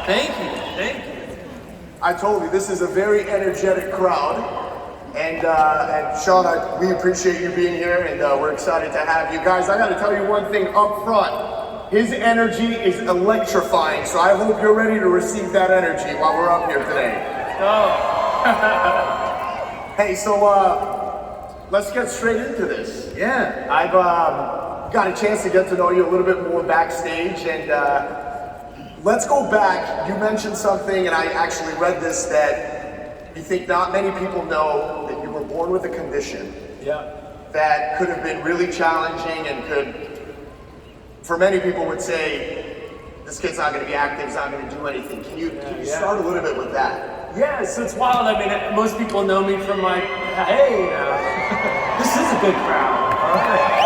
Thank you, thank you. I told you, this is a very energetic crowd. And Shaun, we appreciate you being here, and we're excited to have you. Guys, I gotta tell you one thing up front. His energy is electrifying, so I hope you're ready to receive that energy while we're up here today. Oh. Hey, so let's get straight into this. Yeah. I've got a chance to get to know you a little bit more backstage, and let's go back. You mentioned something, and I actually read this, that you think not many people know that you were born with a condition that could have been really challenging and could, for many people would say, this kid's not going to be active, he's not going to do anything. Can you start a little bit with that? Yeah, so it's wild. I mean, most people know me from my, hey, this is a big crowd. All right.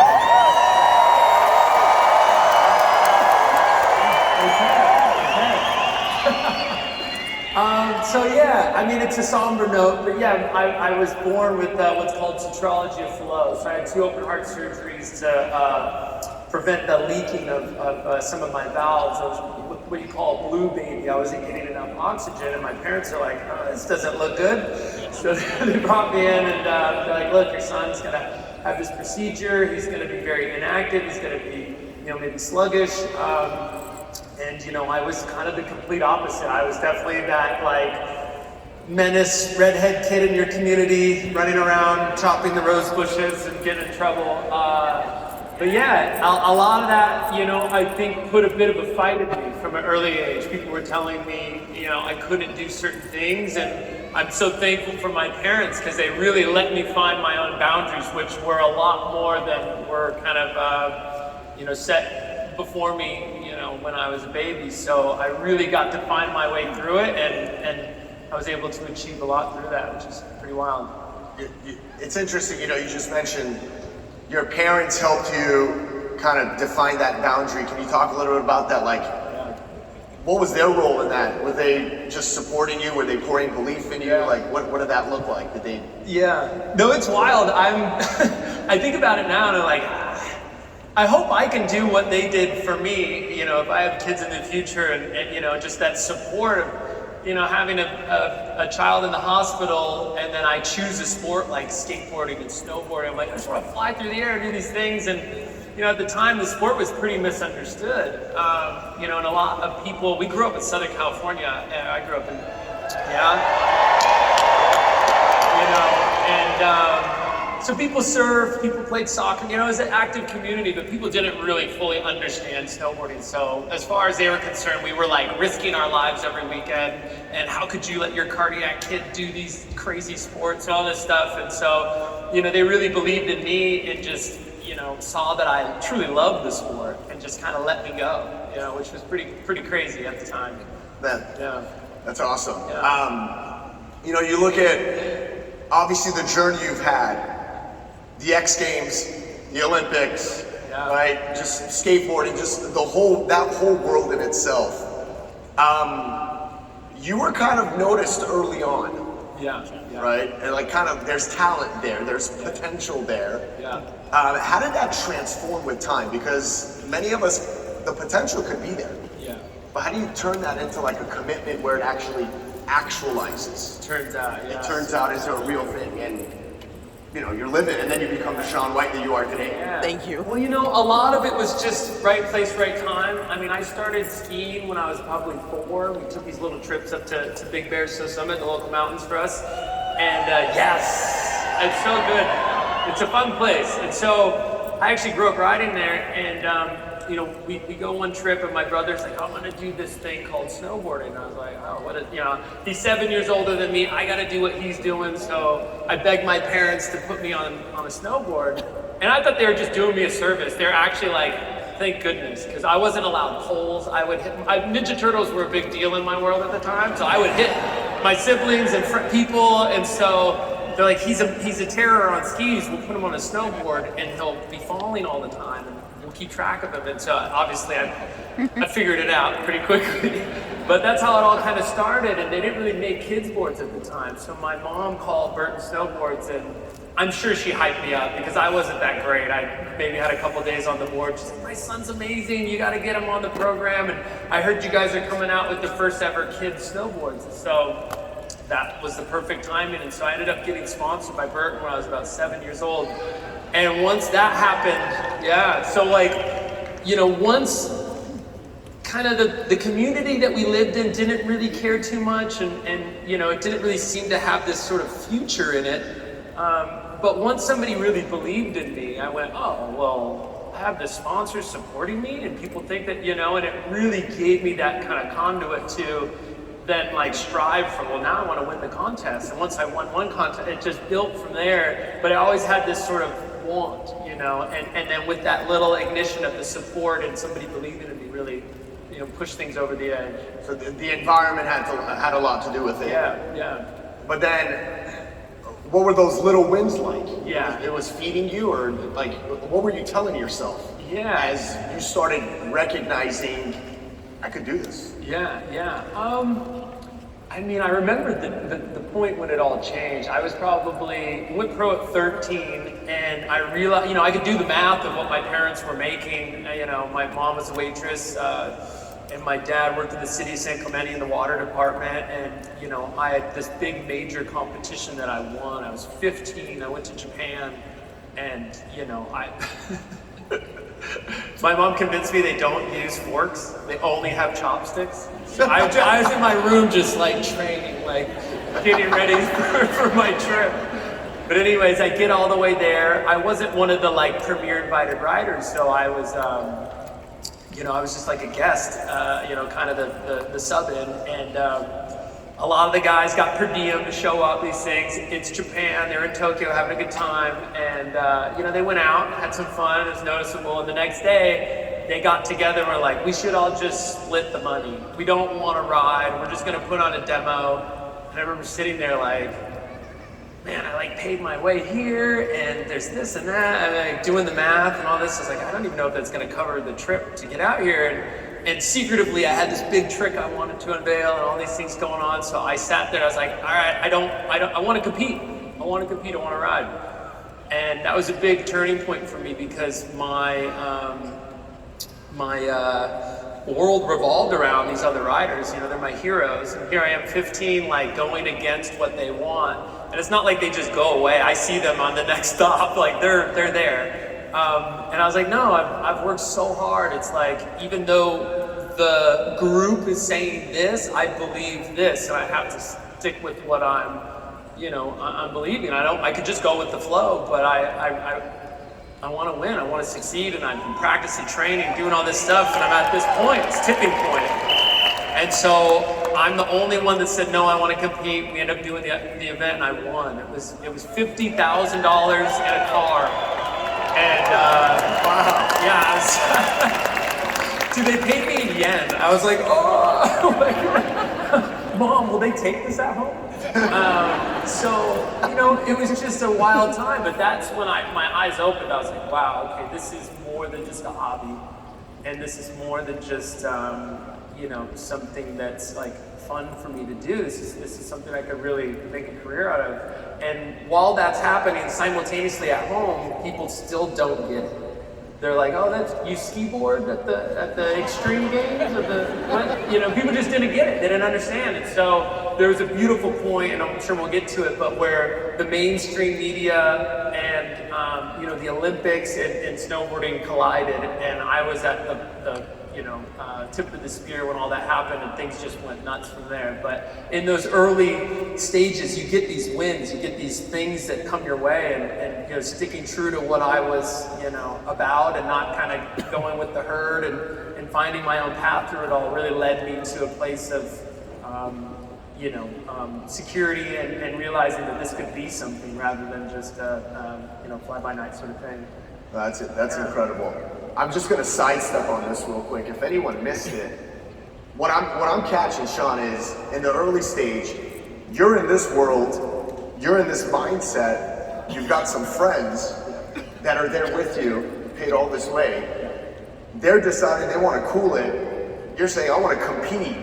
So yeah, I mean, it's a somber note, but yeah, I was born with what's called tetralogy of flow. So I had 2 open heart surgeries to prevent the leaking of some of my valves. I was what you call a blue baby. I wasn't getting enough oxygen, and my parents are like, oh, this doesn't look good. So they brought me in, and they're like, look, your son's gonna have this procedure. He's gonna be very inactive. He's gonna be, maybe sluggish. And I was kind of the complete opposite. I was definitely that menace redhead kid in your community, running around chopping the rose bushes and getting in trouble. But yeah, a lot of that, I think put a bit of a fight in me from an early age. People were telling me, I couldn't do certain things, and I'm so thankful for my parents because they really let me find my own boundaries, which were a lot more than were kind of, set before me, when I was a baby. So I really got to find my way through it, and I was able to achieve a lot through that, which is pretty wild. It's interesting, you just mentioned your parents helped you kind of define that boundary. Can you talk a little bit about that? What was their role in that? Were they just supporting you? Were they pouring belief in you? What did that look like? Did they? Yeah. No, it's wild. I think about it now, and I'm like, I hope I can do what they did for me, if I have kids in the future, and just that support of, having a child in the hospital, and then I choose a sport like skateboarding and snowboarding. I'm like, I just want to fly through the air and do these things. And, at the time, the sport was pretty misunderstood. And a lot of people, we grew up in Southern California. I grew up in, so people surfed, people played soccer, it was an active community, but people didn't really fully understand snowboarding. So as far as they were concerned, we were risking our lives every weekend, and how could you let your cardiac kid do these crazy sports and all this stuff? And so, they really believed in me and just, saw that I truly loved the sport and just kind of let me go, which was pretty crazy at the time. That's awesome. Yeah. You look at, obviously, the journey you've had, the X Games, the Olympics, right? Just skateboarding, just that whole world in itself. You were kind of noticed early on, right? And there's talent there, there's potential there. How did that transform with time? Because many of us, the potential could be there. But how do you turn that into a commitment where it actually actualizes? It turns out into a real thing, and you're living, and then you become the Shaun White that you are today. Yeah. Thank you. Well, a lot of it was just right place, right time. I mean, I started skiing when I was probably 4. We took these little trips up to Big Bear Summit, the local mountains for us. And yes, it's so good. It's a fun place. And so I actually grew up riding there, and we go one trip, and my brother's like, I'm gonna do this thing called snowboarding. And I was like, oh, he's 7 years older than me, I gotta do what he's doing. So I begged my parents to put me on a snowboard. And I thought they were just doing me a service. They're actually thank goodness, because I wasn't allowed poles. I would hit, Ninja Turtles were a big deal in my world at the time, so I would hit my siblings and people, and so they're like, he's a terror on skis, we'll put him on a snowboard, and he'll be falling all the time. We'll keep track of him. And so obviously I figured it out pretty quickly. But that's how it all kind of started, and they didn't really make kids boards at the time. So my mom called Burton Snowboards, and I'm sure she hyped me up because I wasn't that great. I maybe had a couple days on the board. She's like, my son's amazing. You got to get him on the program. And I heard you guys are coming out with the first ever kids snowboards. So that was the perfect timing. And so I ended up getting sponsored by Burton when I was about 7 years old. And once that happened, yeah. So like, you know, once kind of the community that we lived in didn't really care too much, and you know, it didn't really seem to have this sort of future in it. But once somebody really believed in me, I went, oh, well, I have the sponsors supporting me, and people think that, you know, and it really gave me that kind of conduit to then like strive for, well, now I want to win the contest. And once I won one contest, it just built from there. But I always had this sort of want, you know, and then with that little ignition of the support and somebody believing in me really, you know, push things over the edge. So the environment had a lot to do with it. Yeah. But then, what were those little wins like? Yeah. It was feeding you, or like, what were you telling yourself? Yeah. As you started recognizing, I could do this. Yeah. I mean, I remember the point when it all changed. I was probably, went pro at 13, and I realized, you know, I could do the math of what my parents were making. You know, my mom was a waitress, and my dad worked in the city of San Clemente in the water department. And, you know, I had this big major competition that I won. I was 15, I went to Japan, and, you know, my mom convinced me they don't use forks, they only have chopsticks. So I was in my room just like training, like getting ready for my trip. But anyways, I get all the way there. I wasn't one of the like premier invited riders, so I was, you know, I was just like a guest, you know, kind of the sub in. And a lot of the guys got per diem to show up these things. It's Japan, they're in Tokyo having a good time. And, you know, they went out, had some fun, it was noticeable. And the next day, they got together and were like, we should all just split the money. We don't want to ride, we're just gonna put on a demo. And I remember sitting there like, man, I like paid my way here, and there's this and that, and like doing the math and all this. I was like, I don't even know if that's gonna cover the trip to get out here. And secretively, I had this big trick I wanted to unveil and all these things going on. So I sat there, I was like, all right, I want to compete. I want to compete, I want to ride. And that was a big turning point for me because my world revolved around these other riders. You know, they're my heroes. And here I am 15, like going against what they want. And it's not like they just go away. I see them on the next stop, like they're there. And I was like, no, I've worked so hard. It's like, even though the group is saying this, I believe this, and I have to stick with what I'm believing. I could just go with the flow, but I want to win. I want to succeed, and I've been practicing, training, doing all this stuff, and I'm at this point, this tipping point. And so I'm the only one that said, no, I want to compete. We ended up doing the event, and I won. It was $50,000 in a car. And wow, yeah, dude, they paid me in yen. I was like, oh, like, Mom, will they take this at home? So, you know, it was just a wild time, but that's when my eyes opened. I was like, wow, okay, this is more than just a hobby, and this is more than just, you know, something that's like fun for me to do. This is something I could really make a career out of. And while that's happening simultaneously at home, people still don't get it. They're like, oh, that's you skiboard at the extreme games, what? You know, people just didn't get it. They didn't understand it. So there was a beautiful point, and I'm sure we'll get to it, but where the mainstream media and you know, the Olympics and snowboarding collided, and I was at the tip of the spear when all that happened, and things just went nuts from there. But in those early stages, you get these wins, you get these things that come your way, and you know, sticking true to what I was, you know, about, and not kind of going with the herd, and finding my own path through it all really led me to a place of security and realizing that this could be something rather than just fly by night sort of thing. That's it. That's incredible. I'm just gonna sidestep on this real quick. If anyone missed it, what I'm catching, Shaun, is in the early stage, you're in this world, you're in this mindset, you've got some friends that are there with you, paid all this way. They're deciding they want to cool it. You're saying, I want to compete.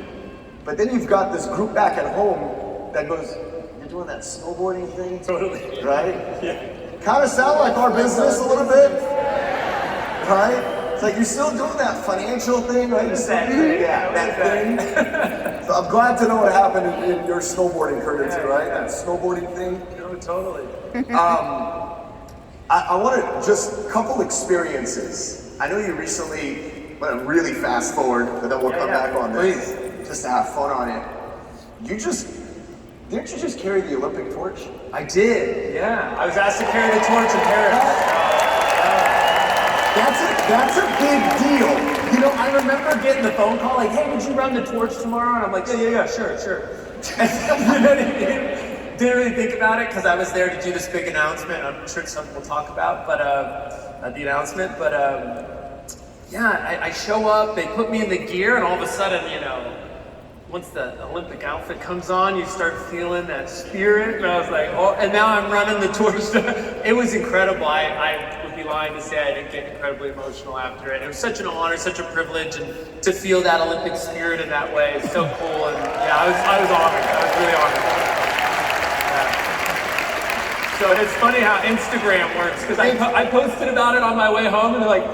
But then you've got this group back at home that goes, you're doing that snowboarding thing? Totally. Right? Yeah. Kind of sound like our business a little bit, right? It's like you're still doing that financial thing, right? You're still doing that thing. So I'm glad to know what happened in your snowboarding career too, right? That snowboarding thing. No, totally. I want to just a couple experiences. I know you recently went really fast forward, but then we'll come back on this just to have fun on it. Didn't you just carry the Olympic torch? I did, yeah. I was asked to carry the torch in Paris. That's a big deal. You know, I remember getting the phone call like, hey, would you run the torch tomorrow? And I'm like, yeah, sure. You know what I mean? Didn't really think about it because I was there to do this big announcement. I'm sure it's something we'll talk about, but the announcement. But yeah, I show up, they put me in the gear, and all of a sudden, you know, once the Olympic outfit comes on, you start feeling that spirit. And I was like, oh, and now I'm running the torch. It was incredible. I would be lying to say I didn't get incredibly emotional after it. It was such an honor, such a privilege, and to feel that Olympic spirit in that way is so cool. And yeah, I was honored. I was really honored. So it's funny how Instagram works, because I posted about it on my way home, and they're like,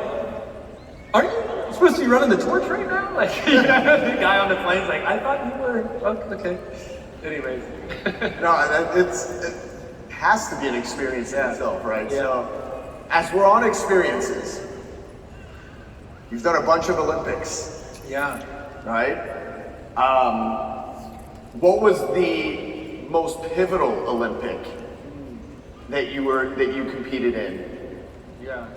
"Are you supposed to be running the torch right now?" Like, you know, the guy on the plane's like, "I thought you were." Okay. Anyways. No, it has to be an experience in itself, right? Yeah. So, as we're on experiences, you've done a bunch of Olympics. Yeah. Right? What was the most pivotal Olympic that you competed in? Yeah.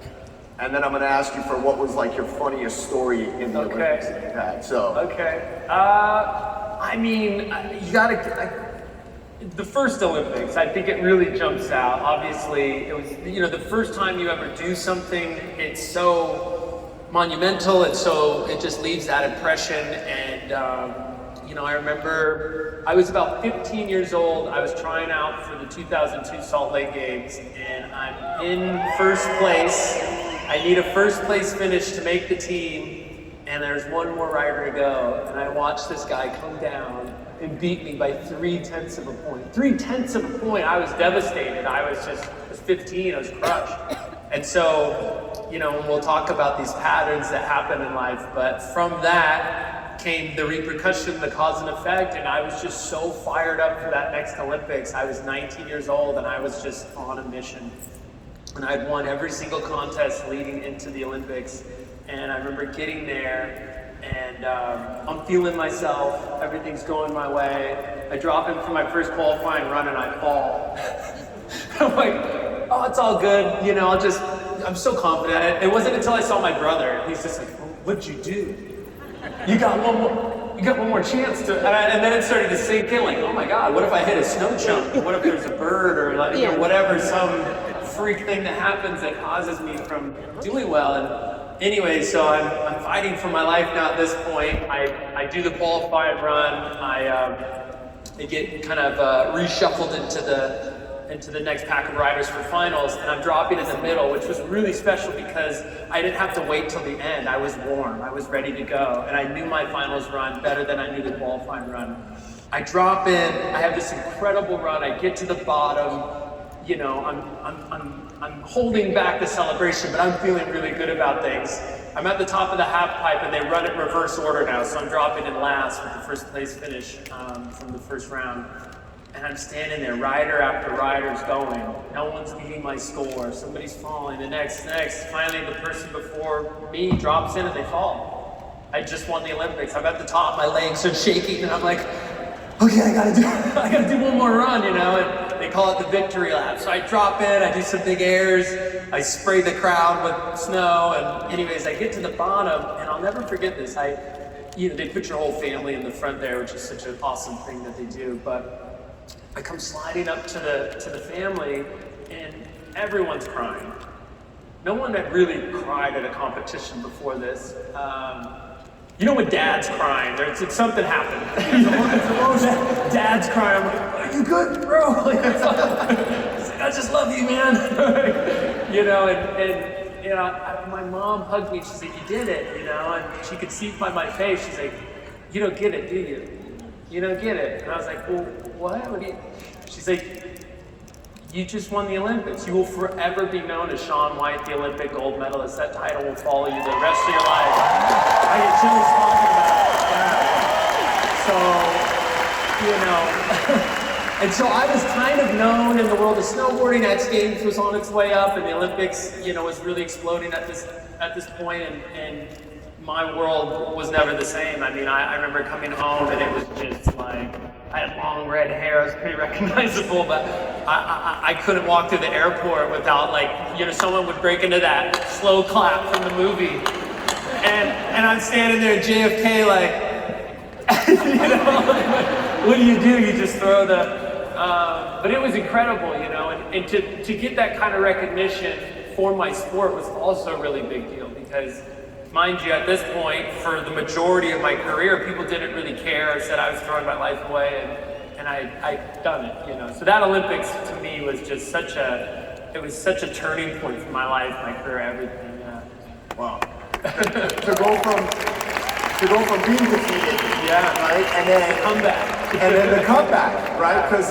And then I'm gonna ask you for what was like your funniest story in the Olympics that you've had. So. Okay. I mean, you gotta. The first Olympics, I think it really jumps out. Obviously, it was, you know, the first time you ever do something, it's so monumental, and so it just leaves that impression. And you know, I remember I was about 15 years old. I was trying out for the 2002 Salt Lake Games, and I'm in first place. I need a first place finish to make the team, and there's one more rider to go. And I watched this guy come down and beat me by 0.3 of a point. 0.3 of a point. I was devastated. I was 15. I was crushed. And so, you know, we'll talk about these patterns that happen in life, but from that came the repercussion, the cause and effect, and I was just so fired up for that next Olympics. I was 19 years old, and I was just on a mission. And I'd won every single contest leading into the Olympics. And I remember getting there, and I'm feeling myself. Everything's going my way. I drop in for my first qualifying run, and I fall. I'm like, oh, it's all good. You know, I'm so confident. It wasn't until I saw my brother. He's just like, well, what'd you do? You got one more chance to, and then it started to sink in, like, oh my God, what if I hit a snow chunk? What if there's a bird or like, you know, whatever, some freak thing that happens that causes me from doing well. And anyway, so I'm fighting for my life now at this point. I do the qualifying run. I get kind of reshuffled into the next pack of riders for finals, and I'm dropping in the middle, which was really special because I didn't have to wait till the end. I was warm, I was ready to go, and I knew my finals run better than I knew the qualifying run. I drop in, I have this incredible run, I get to the bottom, you know, I'm holding back the celebration, but I'm feeling really good about things. I'm at the top of the half pipe, and they run it reverse order now, so I'm dropping in last with the first place finish from the first round. And I'm standing there, rider after rider's going. No one's beating my score. Somebody's falling. The next. Finally, the person before me drops in and they fall. I just won the Olympics. I'm at the top. My legs are shaking, and I'm like, okay, I gotta do one more run, you know. And they call it the victory lap. So I drop in. I do some big airs. I spray the crowd with snow. And anyways, I get to the bottom, and I'll never forget this. You know, they put your whole family in the front there, which is such an awesome thing that they do. But I come sliding up to the family, and everyone's crying. No one had really cried at a competition before this. You know when dad's crying, it's something happened. Dad's crying. I'm like, are you good, bro? Like, I just love you, man. You know, and you know, my mom hugged me. She's like, you did it, you know, and she could see by my face. She's like, you don't get it, do you? You don't get it. And I was like, well, what? She's like, you just won the Olympics. You will forever be known as Shaun White, the Olympic gold medalist. That title will follow you the rest of your life. I get chills talking about it. Yeah. So, and so I was kind of known in the world of snowboarding. X Games was on its way up, and the Olympics, was really exploding at this point, and my world was never the same. I mean, I remember coming home, and it was just like, I had long red hair, I was pretty recognizable, but I couldn't walk through the airport without someone would break into that slow clap from the movie. And I'm standing there at JFK what do? You just throw but it was incredible, and to get that kind of recognition for my sport was also a really big deal because, mind you, at this point, for the majority of my career, people didn't really care or said I was throwing my life away, and I'd done it, So that Olympics to me was just such a turning point for my life, my career, everything. Yeah. Wow. to go from being defeated, right, and then the comeback, right? Because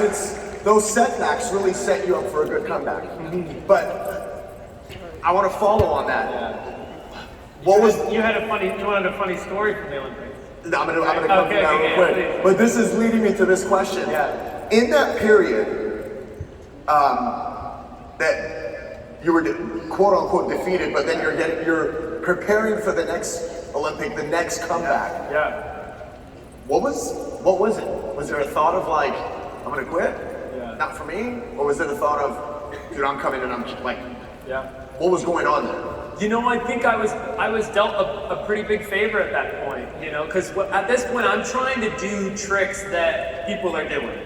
those setbacks really set you up for a good comeback. Mm-hmm. But I want to follow on that. Yeah. You wanted a funny story from the Olympics? I'm gonna come to that real quick. Please. But this is leading me to this question. Yeah. In that period, that you were quote unquote defeated, but then you're preparing for the next Olympic, the next comeback. Yeah. What was it? Was there a thought of like, I'm gonna quit? Yeah. Not for me? Or was it a thought of, dude, I'm coming and I'm just like, yeah. What was going on there? I think I was dealt a pretty big favor at that point, because at this point I'm trying to do tricks that people are doing.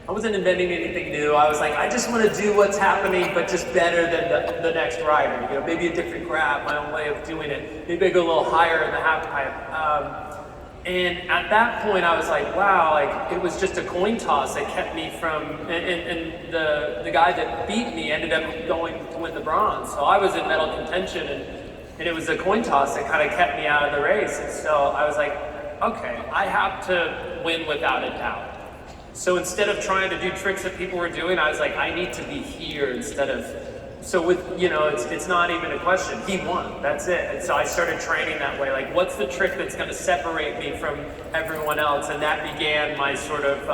I wasn't inventing anything new. I was like, I just want to do what's happening, but just better than the next rider. Maybe a different grab, my own way of doing it. Maybe I go a little higher in the half pipe. And at that point, I was like, wow, it was just a coin toss that kept me from, and the guy that beat me ended up going to win the bronze. So I was in medal contention, and it was a coin toss that kind of kept me out of the race. And so I was like, okay, I have to win without a doubt. So instead of trying to do tricks that people were doing, I was like, I need to be here instead of, so with, it's not even a question. He won, that's it. And so I started training that way. Like, what's the trick that's going to separate me from everyone else? And that began my sort of,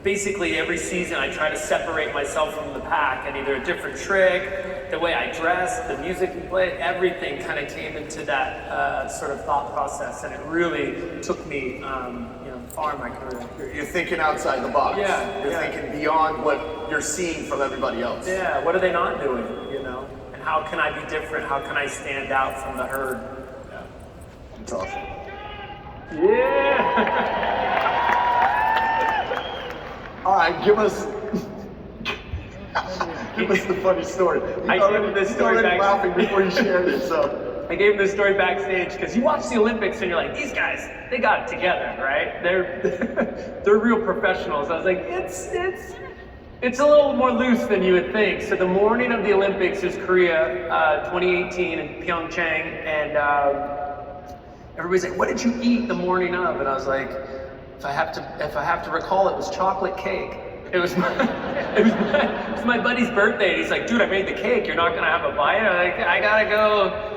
basically every season I try to separate myself from the pack, and either a different trick, the way I dress, the music we play, everything kind of came into that sort of thought process, and it really took me, far in my career. You're thinking outside the box. Yeah. You're thinking beyond what you're seeing from everybody else. Yeah. What are they not doing? And how can I be different? How can I stand out from the herd? Yeah. That's awesome. Yeah. All right, give us the funny story. I gave him this story backstage. Laughing before you shared it, so. I gave him this story backstage because you watch the Olympics and you're like, these guys, they got it together, right? They're real professionals. I was like, it's a little more loose than you would think. So the morning of the Olympics is Korea, 2018 in Pyeongchang, and everybody's like, what did you eat the morning of? And I was like, if I have to recall, it was chocolate cake. It was my buddy's birthday, and he's like, dude, I made the cake. You're not gonna have a bite? I'm like, I gotta go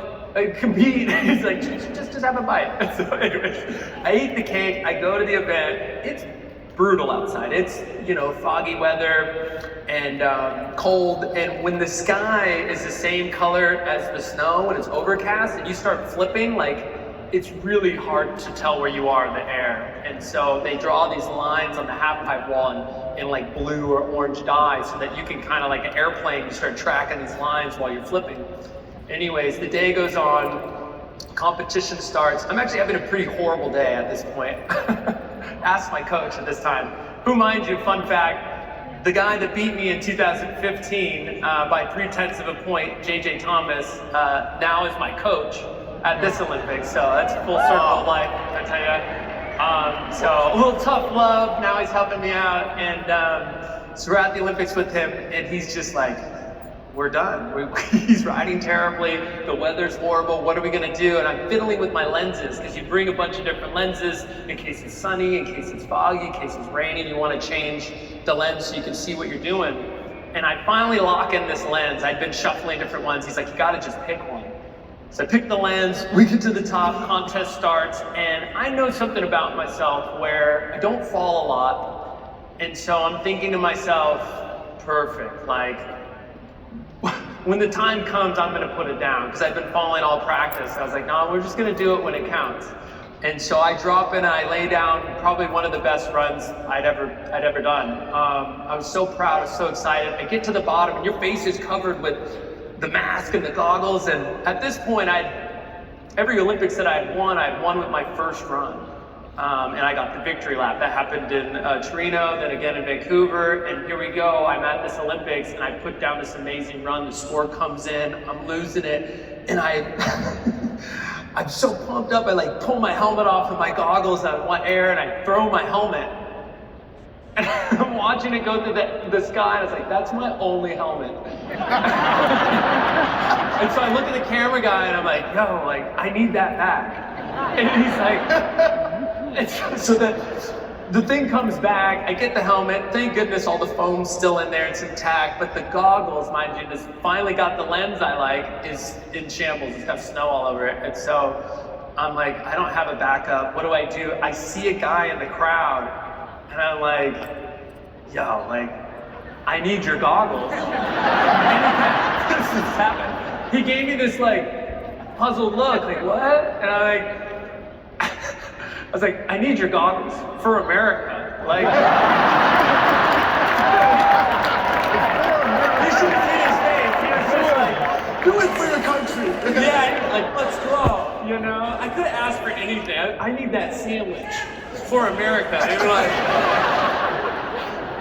compete. He's like, just have a bite. So anyways, I eat the cake. I go to the event. It's brutal outside. It's foggy weather and cold. And when the sky is the same color as the snow, when it's overcast, and you start flipping, it's really hard to tell where you are in the air. And so they draw these lines on the half pipe wall in blue or orange dye so that you can kind of like an airplane, you start tracking these lines while you're flipping. Anyways, the day goes on, competition starts. I'm actually having a pretty horrible day at this point. Ask my coach at this time, who, mind you, fun fact, the guy that beat me in 2015 by 0.3 of a point, JJ Thomas, now is my coach at this Olympics, so that's a full circle of life, I tell you. So a little tough love, now he's helping me out, and so we're at the Olympics with him, and he's just like, we're done. He's riding terribly. The weather's horrible. What are we gonna do? And I'm fiddling with my lenses because you bring a bunch of different lenses in case it's sunny, in case it's foggy, in case it's raining. You want to change the lens so you can see what you're doing. And I finally lock in this lens. I'd been shuffling different ones. He's like, you gotta just pick one. So I pick the lens, we get to the top, contest starts, and I know something about myself where I don't fall a lot. And so I'm thinking to myself, perfect, like, when the time comes, I'm gonna put it down, because I've been falling all practice. I was like, no, we're just gonna do it when it counts. And so I drop in and I lay down probably one of the best runs I'd ever done. I was so proud, I was so excited. I get to the bottom and your face is covered with the mask and the goggles, and at this point, every Olympics that I'd won with my first run. And I got the victory lap. That happened in Torino, then again in Vancouver, and here we go. I'm at this Olympics, and I put down this amazing run. The score comes in, I'm losing it, and I'm so pumped up. I like pull my helmet off and my goggles out of air, and I throw my helmet. And I'm watching it go through the sky, and I was like, that's my only helmet. And so I look at the camera guy, and I'm like, yo, like, I need that back. And he's like, and so the thing comes back, I get the helmet, thank goodness all the foam's still in there, it's intact, but the goggles, mind you, this finally got the lens I like, is in shambles, it's got snow all over it. And so I'm like, I don't have a backup, what do? I see a guy in the crowd, and I'm like, yo, like, I need your goggles. And this is happened. He gave me this like puzzled look, like what? And I was like, I need your goggles for America. Like, you should have seen his face. He was just like, Do it for your country. yeah, like let's go. You know, I could have asked for anything. I need that sandwich for America. And like,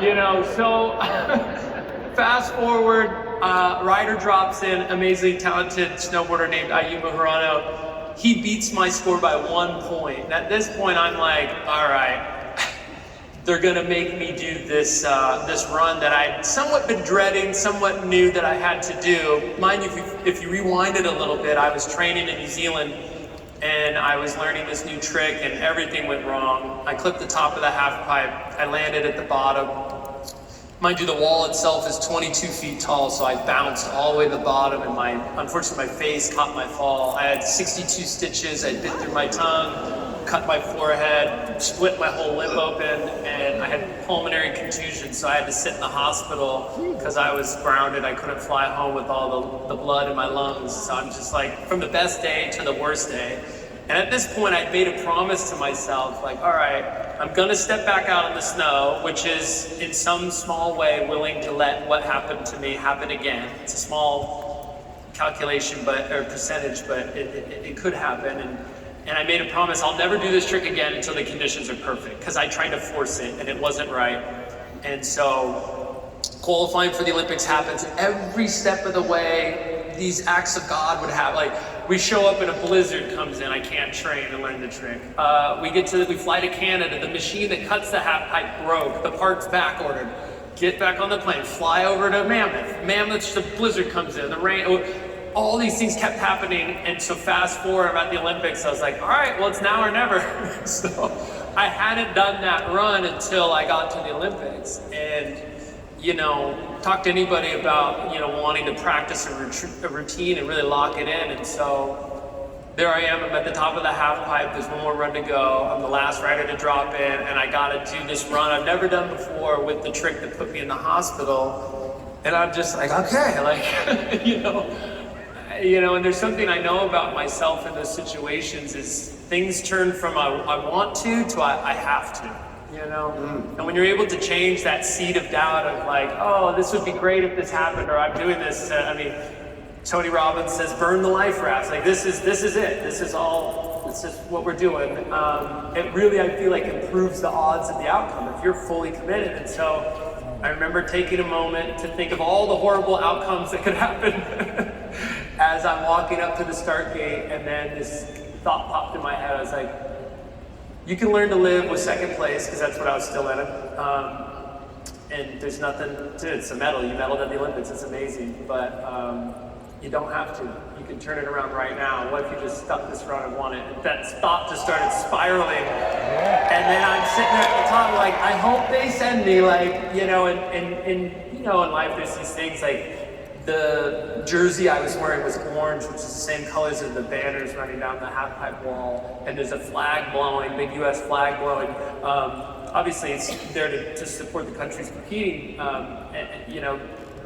you know, so fast forward, rider drops in, amazingly talented snowboarder named Ayumu Hirano. He beats my score by 1 point. And at this point, I'm like, all right, they're gonna make me do this run that I'd somewhat been dreading, somewhat knew that I had to do. Mind you, if you rewind it a little bit, I was training in New Zealand and I was learning this new trick and everything went wrong. I clipped the top of the half pipe, I landed at the bottom. Mind you, the wall itself is 22 feet tall, so I bounced all the way to the bottom, and unfortunately my face caught my fall. I had 62 stitches, I bit through my tongue, cut my forehead, split my whole lip open, and I had pulmonary contusion, so I had to sit in the hospital because I was grounded. I couldn't fly home with all the blood in my lungs. So I'm just like, from the best day to the worst day. And at this point, I'd made a promise to myself, like, all right, I'm gonna step back out in the snow, which is in some small way willing to let what happened to me happen again. It's a small calculation, or percentage, but it could happen. And I made a promise, I'll never do this trick again until the conditions are perfect, because I tried to force it and it wasn't right. And so qualifying for the Olympics happens. Every step of the way, these acts of God would have, like, we show up and a blizzard comes in, I can't train and learn the trick. We fly to Canada, the machine that cuts the half pipe broke, the part's back ordered. Get back on the plane, fly over to Mammoth, the blizzard comes in, the rain, all these things kept happening. And so fast forward, I'm at the Olympics, I was like, all right, well, it's now or never. So I hadn't done that run until I got to the Olympics. And, you know, talk to anybody about, you know, wanting to practice a routine and really lock it in. And so there I am, I'm at the top of the half pipe, there's one more run to go. I'm the last rider to drop in, and I gotta do this run I've never done before with the trick that put me in the hospital. And I'm just like, okay, like, you know, and there's something I know about myself in those situations is things turn from I want to I have to. You know, and when you're able to change that seed of doubt of like, oh, this would be great if this happened, or I'm doing this. I mean, Tony Robbins says, burn the life rafts. Like this is it. This is what we're doing. It really, I feel like, improves the odds of the outcome if you're fully committed. And so I remember taking a moment to think of all the horrible outcomes that could happen as I'm walking up to the start gate, and then this thought popped in my head. I was like, you can learn to live with second place, because that's what I was still in. and there's nothing to it. It's a medal. You medaled at the Olympics. It's amazing, but you don't have to. You can turn it around right now. What if you just stuck this run and won it? That thought just started spiraling, and then I'm sitting there at the top, like, I hope they send me, like, you know, and you know, in life there's these things like. The jersey I was wearing was orange, which is the same colors as the banners running down the halfpipe wall, and there's a flag blowing, big U.S. flag blowing. Obviously, it's there to support the countries competing, you know,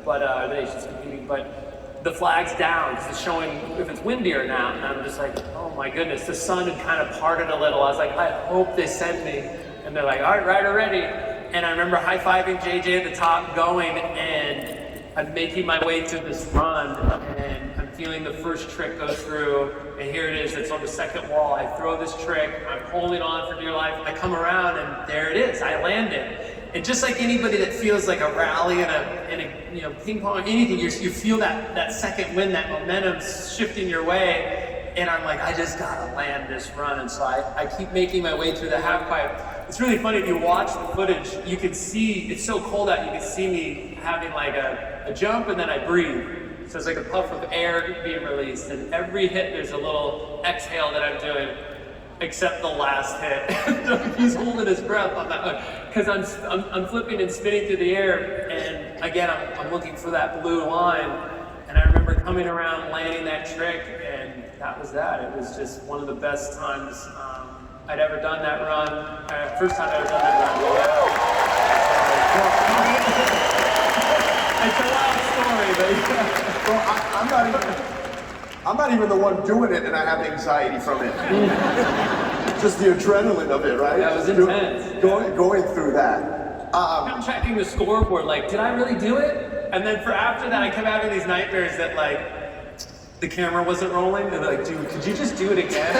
but the nations competing. But the flag's down because it's showing if it's windy or not. And I'm just like, oh my goodness, the sun had kind of parted a little. I was like, I hope they send me. And they're like, all right, rider ready. And I remember high-fiving JJ at the top, going, and I'm making my way through this run, and I'm feeling the first trick go through, and here it is, it's on the second wall. I throw this trick, I'm holding on for dear life, I come around, and there it is, I land it. And just like anybody that feels like a rally in a you know, ping pong, anything, you feel that second wind, that momentum shifting your way, and I'm like, I just gotta land this run. And so I keep making my way through the half pipe. It's really funny, if you watch the footage, you can see, it's so cold out, you can see me having like a jump, and then I breathe. So it's like a puff of air being released, and every hit there's a little exhale that I'm doing, except the last hit. He's holding his breath on that one, because I'm flipping and spinning through the air, and again, I'm looking for that blue line, and I remember coming around, landing that trick, and that was that. It was just one of the best times I'd ever done that run. First time I'd ever done that run. It's a wild story, but I'm not even the one doing it, and I have anxiety from it. Just the adrenaline of it, right? That was intense. Going through that. I'm checking the scoreboard, like, did I really do it? And then for after that, I kept having these nightmares that, like, the camera wasn't rolling. They're like, dude, could you just do it again?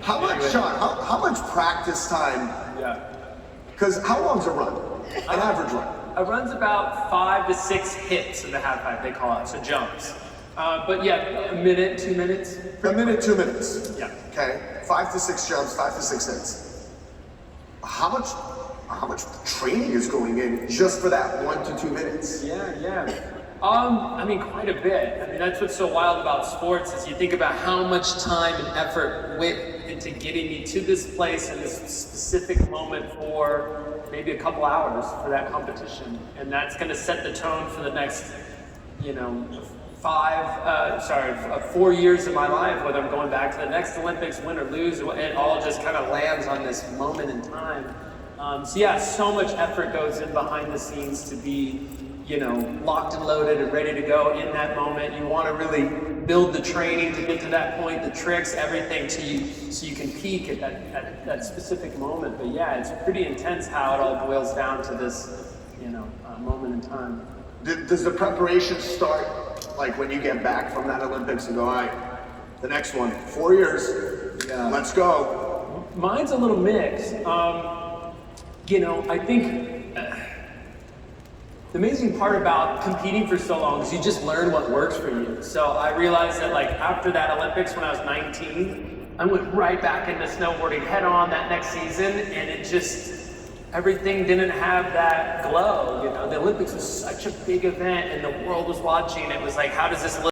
How much, Shaun, how much practice time? Yeah. Because how long's a run? An average run? A run's about 5 to 6 hits in the half pipe, they call it, so jumps. But yeah, a minute, 2 minutes. A minute, 2 minutes. Yeah. Okay. 5 to 6 jumps, 5 to 6 hits. How much training is going in just for that 1 to 2 minutes? Yeah. I mean, quite a bit. I mean, that's what's so wild about sports is you think about how much time and effort went into getting me to this place in this specific moment for maybe a couple hours for that competition. And that's going to set the tone for the next, you know, 4 years of my life, whether I'm going back to the next Olympics, win or lose, it all just kind of lands on this moment in time. So yeah, so much effort goes in behind the scenes to be, you know, locked and loaded and ready to go in that moment. You want to really build the training to get to that point, the tricks, everything so you can peak at that specific moment. But yeah, it's pretty intense how it all boils down to this, you know, moment in time. Does the preparation start like when you get back from that Olympics and go, all right, the next one, 4 years, let's go? Mine's a little mixed. You know, I think the amazing part about competing for so long is you just learn what works for you. So I realized that, like, after that Olympics when I was 19, I went right back into snowboarding head on that next season, and it just, everything didn't have that glow. You know, the Olympics was such a big event and the world was watching. It was like, how does this look?